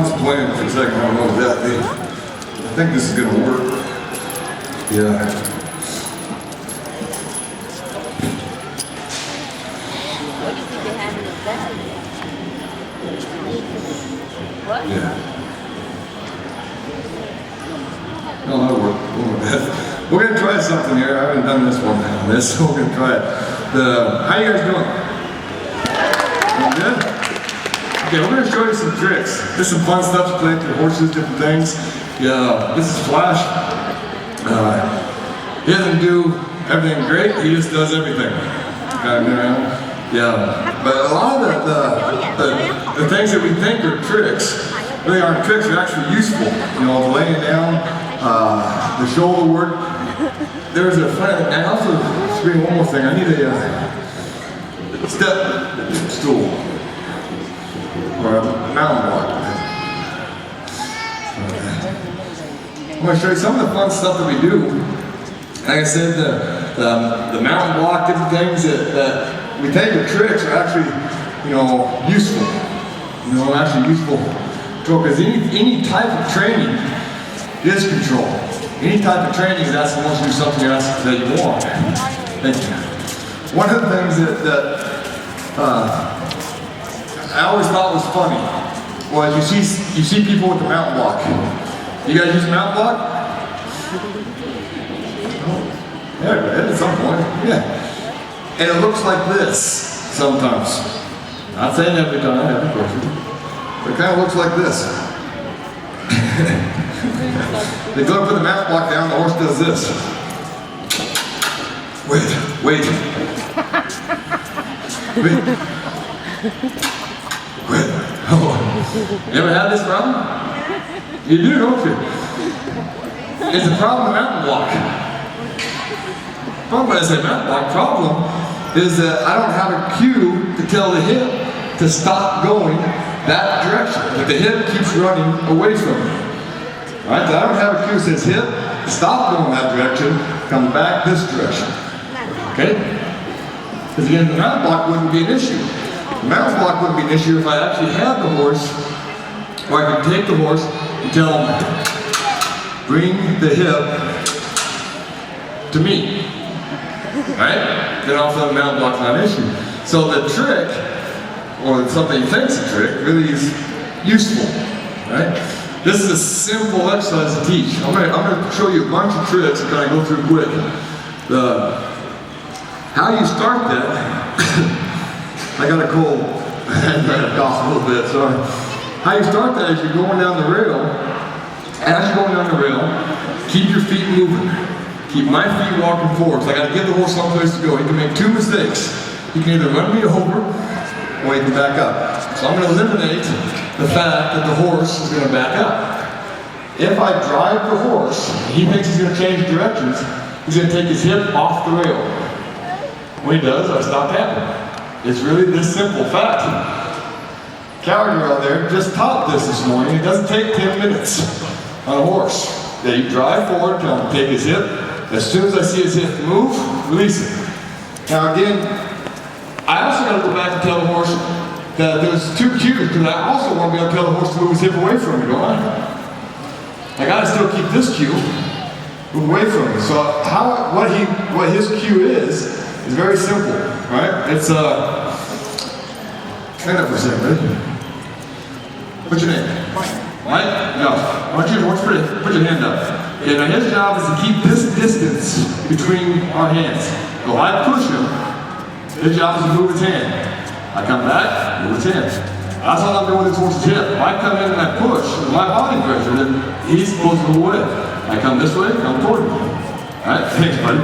just playing for a second. I don't know what that means. I think this is going to work. Yeah. What? Yeah. No, that'll work. We're going to try something here. I haven't done this one on this, so we're going to try it. How you guys doing? Doing good? Okay, we're going to show you some tricks. There's some fun stuff to play with your horses, different things. Yeah, this is Flash. He doesn't do everything great, he just does everything. Yeah, but a lot of the things that we think are tricks really aren't tricks, they're actually useful. You know, the laying down, the shoulder work. There's a friend, and also, screen one more thing, I need a step stool, or a mountain block. I'm going to show you some of the fun stuff that we do. Like I said, the mountain block, different things that we think are tricks are actually, you know, useful. You know, actually useful control, because any type of training is control. Any type of training is asking once to do something else that you want. Thank you. One of the things that I always thought was funny was you see people with the mountain block. You guys use a mountain block? Yeah, at some point. Yeah. And it looks like this sometimes. Not saying every time, every person. But it kind of looks like this. They go and put the mountain block down, the horse does this. Wait. Wait. Oh. You ever had this problem? You do, don't you? It's a problem with mountain block. Problem when I say mountain block, problem is that I don't have a cue to tell the hip to stop going that direction. But the hip keeps running away from me. Right? I don't have a cue that says hip, stop going that direction, come back this direction. Okay? Because again, the mountain block wouldn't be an issue. The mountain block wouldn't be an issue if I actually had the horse, or I could take the horse and tell him, bring the hip to me. Right? Then also the mountain block's not an issue. So the trick, or something you think's a trick, really is useful. Right? This is a simple exercise to teach. I'm gonna show you a bunch of tricks that I go through quick. How you start that, I got a cold, I got to cough a little bit, sorry. How you start that is you're going down the rail. As you're going down the rail, keep your feet moving. Keep my feet walking forward. So I got to give the horse someplace to go. He can make two mistakes. He can either run me over, or he can back up. So I'm going to eliminate the fact that the horse is going to back up. If I drive the horse, he thinks he's going to change directions, he's going to take his hip off the rail. When he does, I stop tapping. It's really this simple fact. Cowgirl there just taught this morning. It doesn't take 10 minutes on a horse. Yeah, you drive forward, tell him to take his hip. As soon as I see his hip move, release it. Now again, I also got to go back and tell the horse that there's two cues, because I also want to be able to tell the horse to move his hip away from me, don't I? I got to still keep this cue, move away from me. So what his cue is very simple, right? It's stand up for a second, ready? What's your name? Mike? No. I want you to put your hand up. Okay, now his job is to keep this distance between our hands. So I push him, his job is to move his hand. I come back, move his hand. That's all I'm doing with this horse's hip. If I come in and I push with my body pressure, then he's supposed to move away. I come this way, come toward him. Alright, thanks buddy.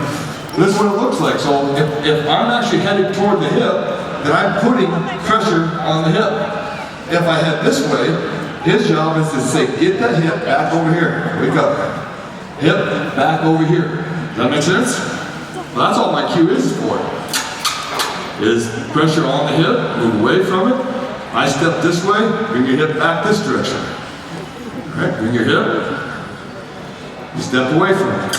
This is what it looks like. So if I'm actually headed toward the hip, then I'm putting pressure on the hip. If I head this way, his job is to say, get that hip back over here. Wake up. Hip back over here. Does that make sense? Well, that's all my cue is for. Is pressure on the hip, move away from it. I step this way, bring your hip back this direction. All right, bring your hip. You step away from it.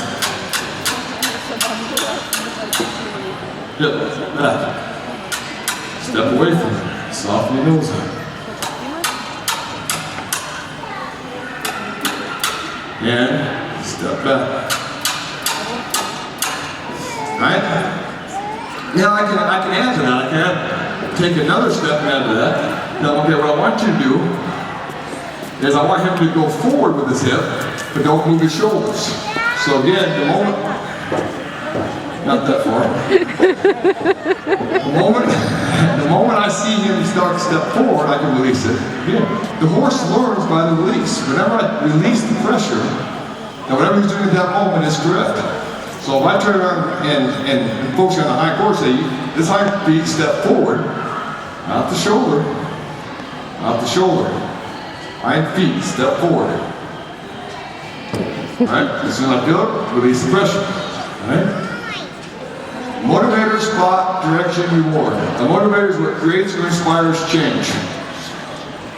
Hip back. Step away from it. Soften your nose up. and step back. Right? Now I can add to that. I can take another step and add to that. Now, okay, what I want you to do is I want him to go forward with his hip, but don't move his shoulders. So again, the moment, not that far. The moment I see him start to step forward, I can release it. Again, the horse learns by the release. Whenever I release the pressure, now whatever he's doing at that moment is correct. So if I turn around and focus on the hind quarter, say, this hind feet step forward, out the shoulder, out the shoulder. Hind feet step forward. Alright, as soon as I feel it, release the pressure. Alright? Motivator, spot, direction, reward. The motivator is what creates or inspires change.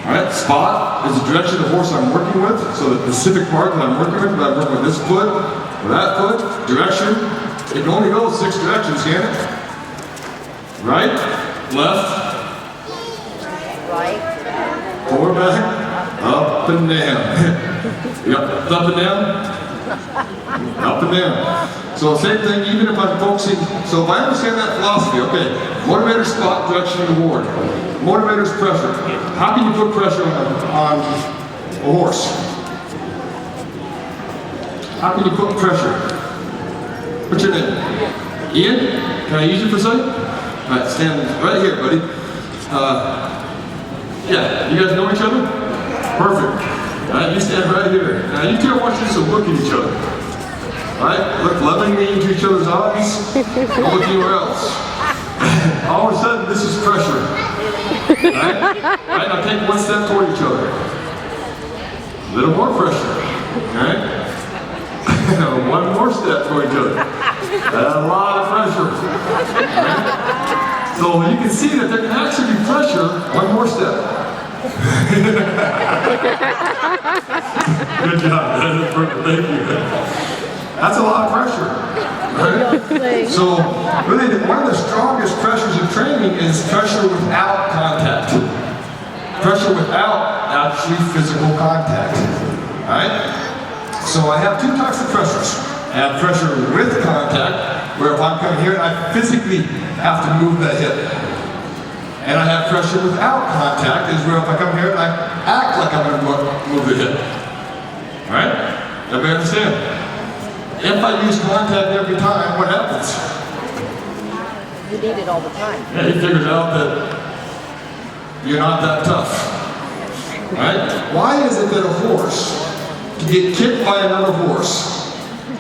Alright, spot is the direction of the horse I'm working with, so the specific part that I'm working with, but I'm working with this foot, or that foot. Direction, it can only go 6 directions, can it? Right, left, Right. forward, back, up and down. Yep, up and down, up and down. So same thing, even if I'm focusing, so if I understand that philosophy, okay, motivator, spot, direction, reward. Motivator's pressure. How can you put pressure on a horse? How can you put pressure? What's your name? Ian? Can I use you for a second? All right, stand right here, buddy. Yeah, you guys know each other? Perfect. All right, you stand right here. Now you two, I want you to look at each other. All right, look lovingly into each other's eyes. Don't look anywhere else. All of a sudden, this is pressure. All right? All right, now take one step toward each other. A little more pressure. All right? One more step toward each other. That's a lot of pressure. All right? So you can see that there can actually be pressure. One more step. Good job. That is perfect. Thank you. That's a lot of pressure. Right? So really, one of the strongest pressures in training is pressure without contact. Pressure without actually physical contact. Right? So I have 2 types of pressures. I have pressure with contact, where if I'm coming here, I physically have to move that hip. And I have pressure without contact, is where if I come here and I act like I'm going to move the hip. Alright? Everybody understand? If I use contact every time, what happens? You need it all the time. Yeah, he figures out that you're not that tough. Right? Why is it that a horse can get kicked by another horse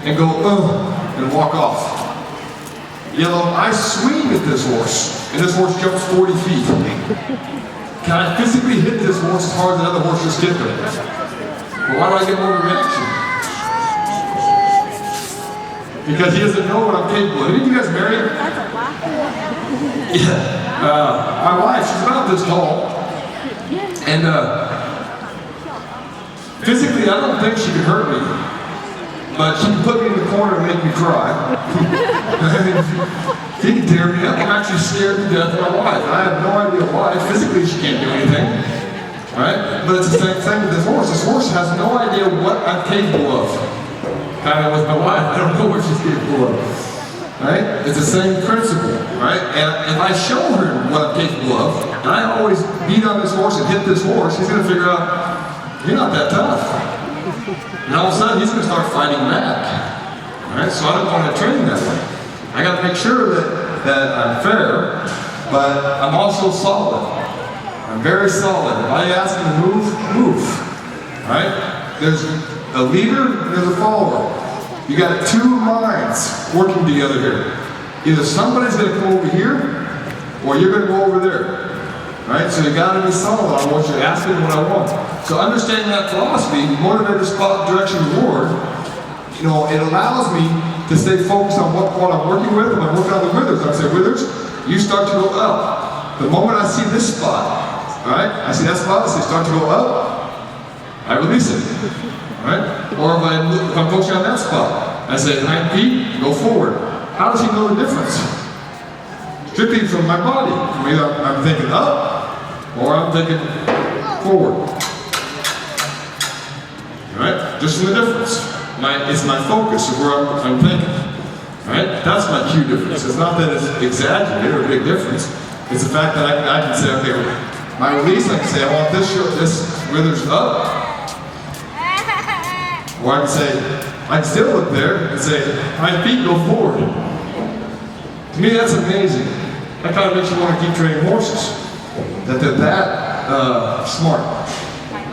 and go, and walk off? You know, I swing at this horse, and this horse jumps 40 feet. Can I physically hit this horse as hard as another horse just hit him? But why do I get more of a reaction? Because he doesn't know what I'm capable of. Any of you guys married? Yeah. My wife, she's about this tall. And physically, I don't think she could hurt me. But she can put me in the corner and make me cry. She can tear me up. I'm actually scared to death of my wife. I have no idea why. Physically, she can't do anything. Right? But it's the same thing with this horse. This horse has no idea what I'm capable of. Kind of with my wife, I don't know what she's capable of. Right? It's the same principle, right? And if I show her what I'm capable of, and I always beat on this horse and hit this horse, he's going to figure out, you're not that tough. And all of a sudden, he's going to start fighting back. Right? So I don't want to train that way. I got to make sure that I'm fair, but I'm also solid. I'm very solid. If I ask him to move, move. Right? There's a leader and there's a follower. You got 2 minds working together here. Either somebody's going to come over here, or you're going to go over there. Right? So you got to be solid on what you're asking and what I want. So understanding that philosophy, motivator, spot, direction, reward, you know, it allows me to stay focused on what I'm working with. If I'm working on the withers, I say, withers, you start to go up. The moment I see this spot, right? I see that spot, I say, start to go up, I release it. Right? Or if I'm focusing on that spot, I say, hind feet, go forward. How does he know the difference? Strictly from my body. From either I'm thinking up, or I'm thinking forward. Right? just in the difference. It's my focus of where I'm thinking. All right? That's my cue difference. It's not that it's exaggerated or a big difference. It's the fact that I can say, okay, my release, I can say, I want this withers up. Or I can say, I can still look there and say, my feet go forward. To me, that's amazing. That kind of makes you want to keep training horses. That they're that smart.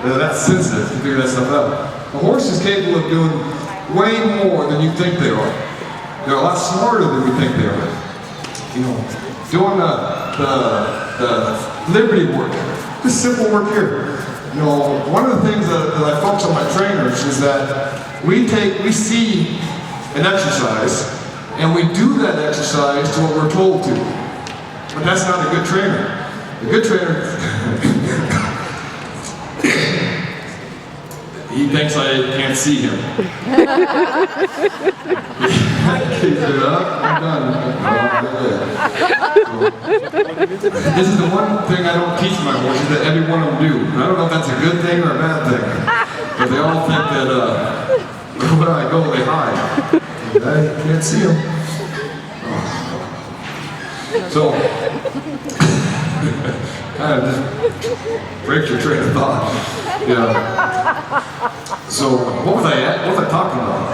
They're that sensitive to figure that stuff out. A horse is capable of doing way more than you think they are. They're a lot smarter than we think they are. You know, doing the liberty work, this simple work here. You know, one of the things that I focus on my trainers is that we see an exercise and we do that exercise to what we're told to. But that's not a good trainer. A good trainer, he thinks I can't see him. I'm done. This is the one thing I don't teach my horses that every one of them do. I don't know if that's a good thing or a bad thing. But they all think that where I go, they hide. I can't see them. So, kind of just break your train of thought. Yeah. So, what was I talking about?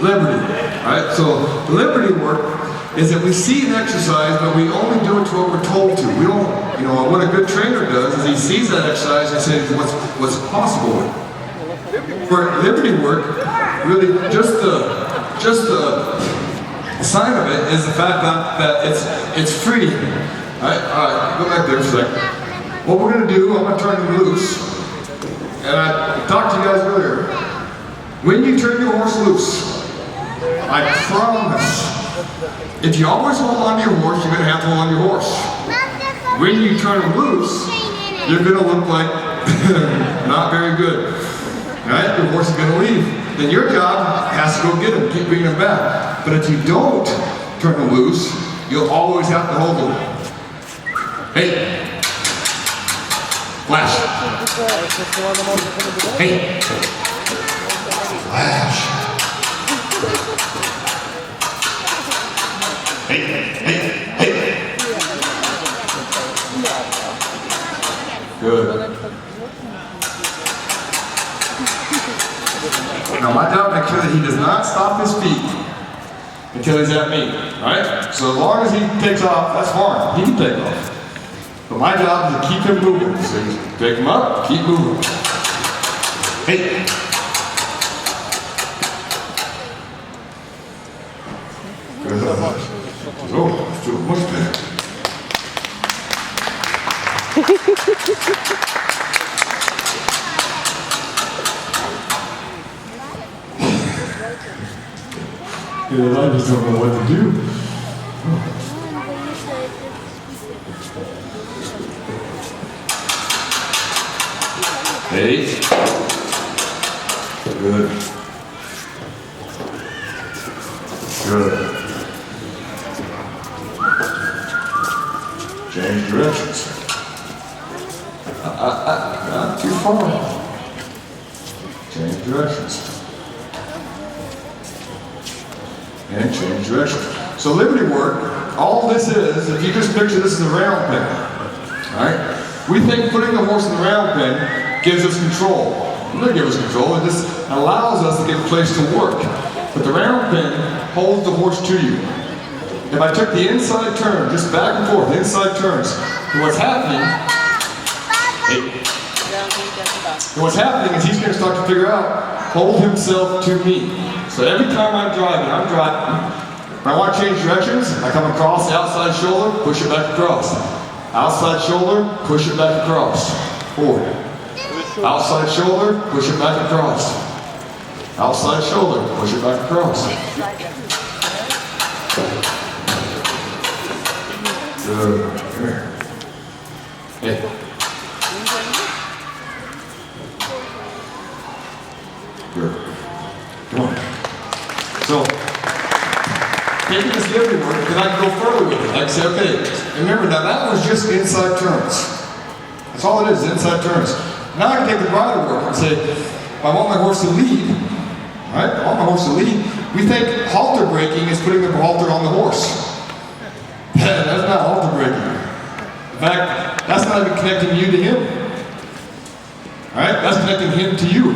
Liberty. Right? So, liberty work is that we see an exercise, but we only do it to what we're told to. We don't, you know, what a good trainer does is he sees that exercise and says what's possible with it. For liberty work, really just the sign of it is the fact that it's free. Alright, go back there for a second. What we're going to do, I'm going to turn you loose. And I talked to you guys earlier. When you turn your horse loose, I promise, if you always hold on to your horse, you're going to have to hold on to your horse. When you turn him loose, you're going to look like not very good. Right? Your horse is going to leave. Then your job has to go get him, keep bringing him back. But if you don't turn him loose, you'll always have to hold him. Hey! Flash! Hey! Flash! Hey! Hey! Hey! Good. Now my job is to make sure that he does not stop his feet until he's at me, right? So as long as he takes off, that's fine. He can take off. But my job is to keep him moving. So you pick him up, keep moving. Hey. Good. Oh, let's do it much better. Yeah, I just don't know what to do. Hey. Good. Good. Change directions. Not too far. Change directions. And change direction. So liberty work, all this is, if you just picture this as a round pen, right? We think putting the horse in the round pen gives us control. It doesn't give us control, it just allows us to get a place to work. But the round pen holds the horse to you. If I took the inside turn, just back and forth, inside turns, and what's happening, is he's going to start to figure out, hold himself to me. So every time I'm driving, when I want to change directions, I come across the outside shoulder, push it back across. Outside shoulder, push it back across. Forward. Outside shoulder, push it back across. Outside shoulder, push it back across. Good. Come here. Hey. Good. Come on. So, taking this liberty work, then I can go further with it. I can say, okay, remember now that was just inside turns. That's all it is, inside turns. Now I can take the bridle work and say, I want my horse to lead, right? I want my horse to lead. We think halter braking is putting the halter on the horse. That's not halter braking. In fact, that's not even connecting you to him. Right? That's connecting him to you.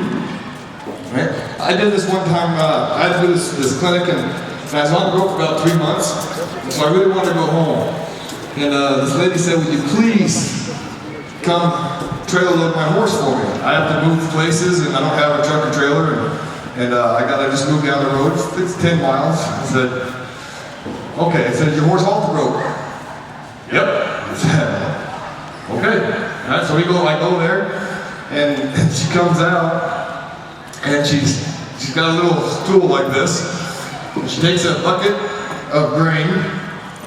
Right? I did this one time, I had to do this clinic, and I was on the road for about 3 months, and so I really wanted to go home. And this lady said, would you please come trailer load my horse for me? I have to move places, and I don't have a truck or trailer, and I gotta just move down the road. It's 10 miles. I said, okay. I said, your horse halter broke. Yep. I said, okay. All right, so I go there, and she comes out, and she's got a little stool like this. She takes a bucket of grain,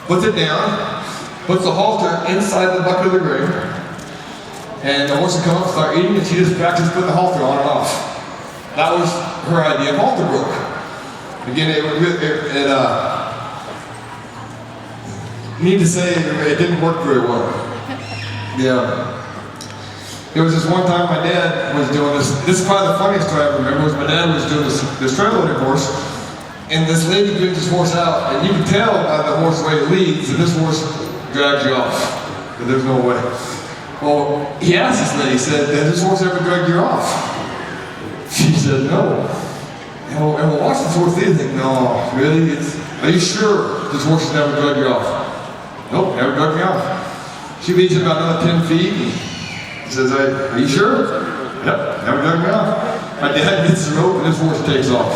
puts it down, puts the halter inside the bucket of the grain, and the horse will come up, start eating, and she just practices putting the halter on and off. That was her idea of halter broke. Again, need to say it didn't work very well. Yeah. There was this one time my dad was doing this. This is probably the funniest story I remember. Was my dad was doing this trailer loading horse, and this lady brings this horse out, and you can tell by the horse the way it leads that this horse drags you off. But there's no way. Well, he asked this lady, he said, "Has this horse ever dragged you off?" She said, "No." And we'll watch this horse lead and think, "No, really? Are you sure this horse has never dragged you off?" "Nope, never dragged me off." She leads him about another 10 feet. And says, "Are you sure?" "Yep, never dragged me off." My dad gets the rope and this horse takes off.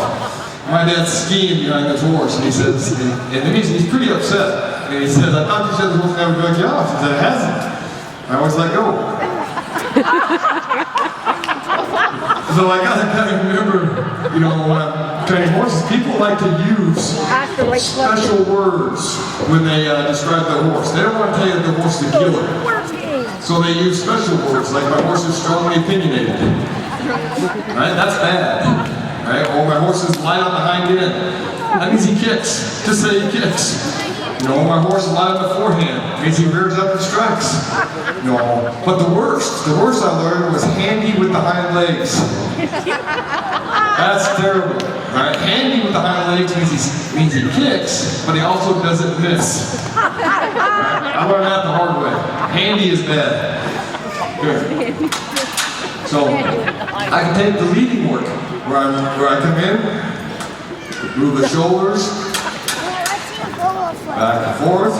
My dad's skiing behind this horse, and he says, and then he's pretty upset. And he says, "I thought you said the horse never dragged you off." He said, "It hasn't. I always let go." So I gotta remember, when I'm training horses, people like to use special words when they describe their horse. They don't want to tell you that the horse is a killer. So they use special words, like my horse is strongly opinionated. Right? That's bad. Right? Or my horse is light on the hind end. That means he kicks. Just say he kicks. My horse is light on the forehand. It means he rears up and strikes. But the worst I learned was handy with the hind legs. That's terrible. Right? Handy with the hind legs means he kicks, but he also doesn't miss. Right? I learned that the hard way. Handy is bad. Good. So I can take the leading work where I come in, move the shoulders, back and forth,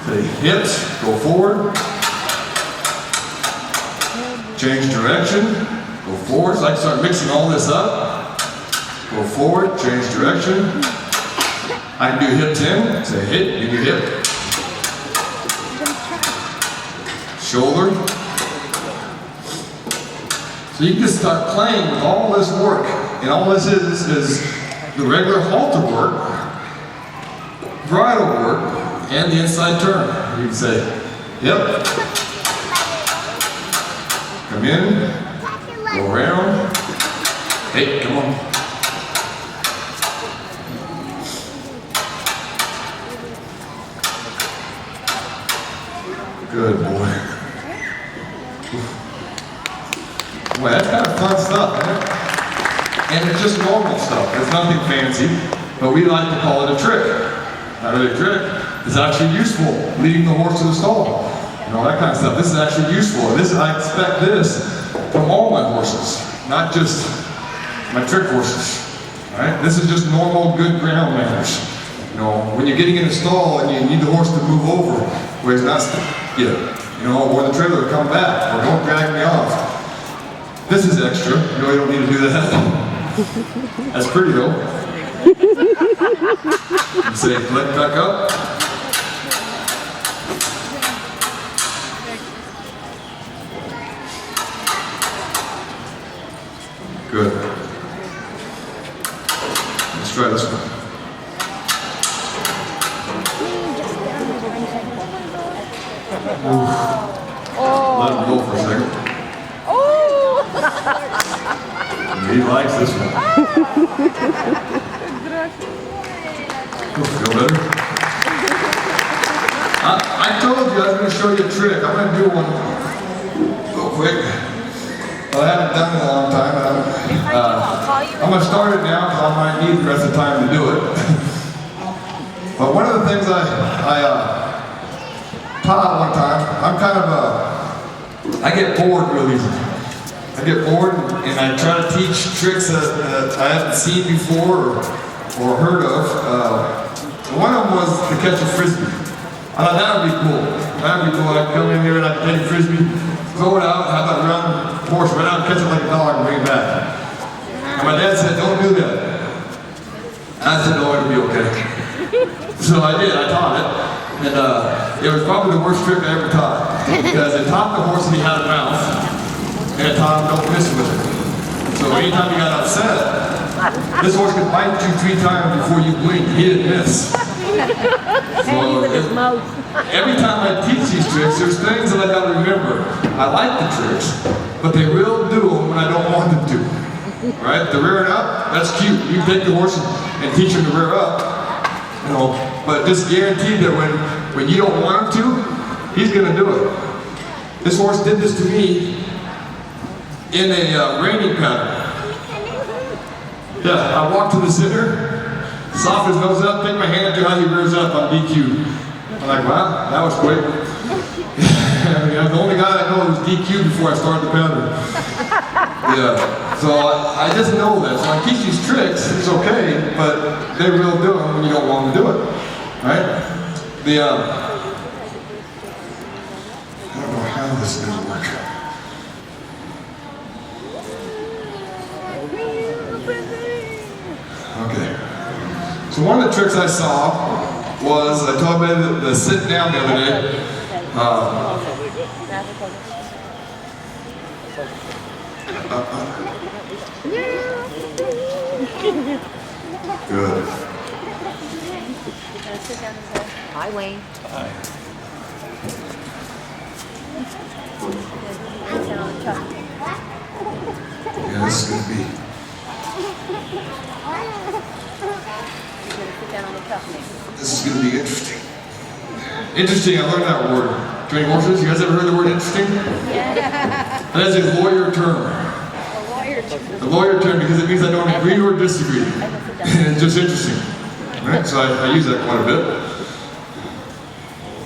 the hips, go forward, change direction, go forward. So I can start mixing all this up. Go forward, change direction. I can do hip 10, say hit, give your hip. Shoulder. So you can just start playing with all this work. And all this is the regular halter work, bridle work, and the inside turn. You can say, yep. Come in, go around. Hey, come on. Good boy. Boy, that's kind of fun stuff, isn't it? And it's just normal stuff. It's nothing fancy, but we like to call it a trick. Not really a trick. It's actually useful, leading the horse to the stall. That kind of stuff. This is actually useful. I expect this from all my horses, not just my trick horses. Right? This is just normal, good ground manners. When you're getting in a stall and you need the horse to move over, where he's not or the trailer to come back, or don't drag me off. This is extra. You don't need to do that. That's pretty though. You say, flick back up. Good. Let's try this one. Let him go for a second. He likes this one. Feel better? I told you I was going to show you a trick. I'm going to do one real quick. But I haven't done it in a long time. I'm going to start it now because I might need the rest of the time to do it. But one of the things I taught one time, I get bored real easy. I get bored and I try to teach tricks that I haven't seen before or heard of. One of them was to catch a frisbee. I thought that would be cool. That would be cool. I'd come in here and I'd catch a frisbee, throw it out, have that run horse right out, catch it like a dog and bring it back. And my dad said, don't do that. I said, no, it'll be okay. So I did, I taught it. And it was probably the worst trick I ever taught. Because it taught the horse that he had a mouth, and it taught him don't mess with it. So anytime you got upset, this horse could bite you 3 times before you blink. He didn't miss. So every time I teach these tricks, there's things that I got to remember. I like the tricks, but they will do them when I don't want them to. Right? The rearing up, that's cute. You take the horse and teach him to rear up, you know, but just guaranteed that when you don't want him to, he's going to do it. This horse did this to me in a reining pattern. Yeah, I walked to the center, soft his nose up, take my hand to how he rears up on DQ. I'm like, wow, that was quick. Yeah, the only guy I know was DQ before I started the pattern. Yeah, so I just know this. When I teach these tricks, it's okay, but they will do them when you don't want them to do it. Right? I don't know how this is going to work. Okay. So one of the tricks I saw was, I talked about the sit down the other day. Good. Hi, Wayne. Hi. Yeah, this is going to be. This is going to be interesting. Interesting, I learned that word. Training horses, you guys ever heard the word interesting? Yeah. That is a lawyer term. A lawyer term. A lawyer term because it means I don't agree or disagree. And it's just interesting. Right? So I use that quite a bit.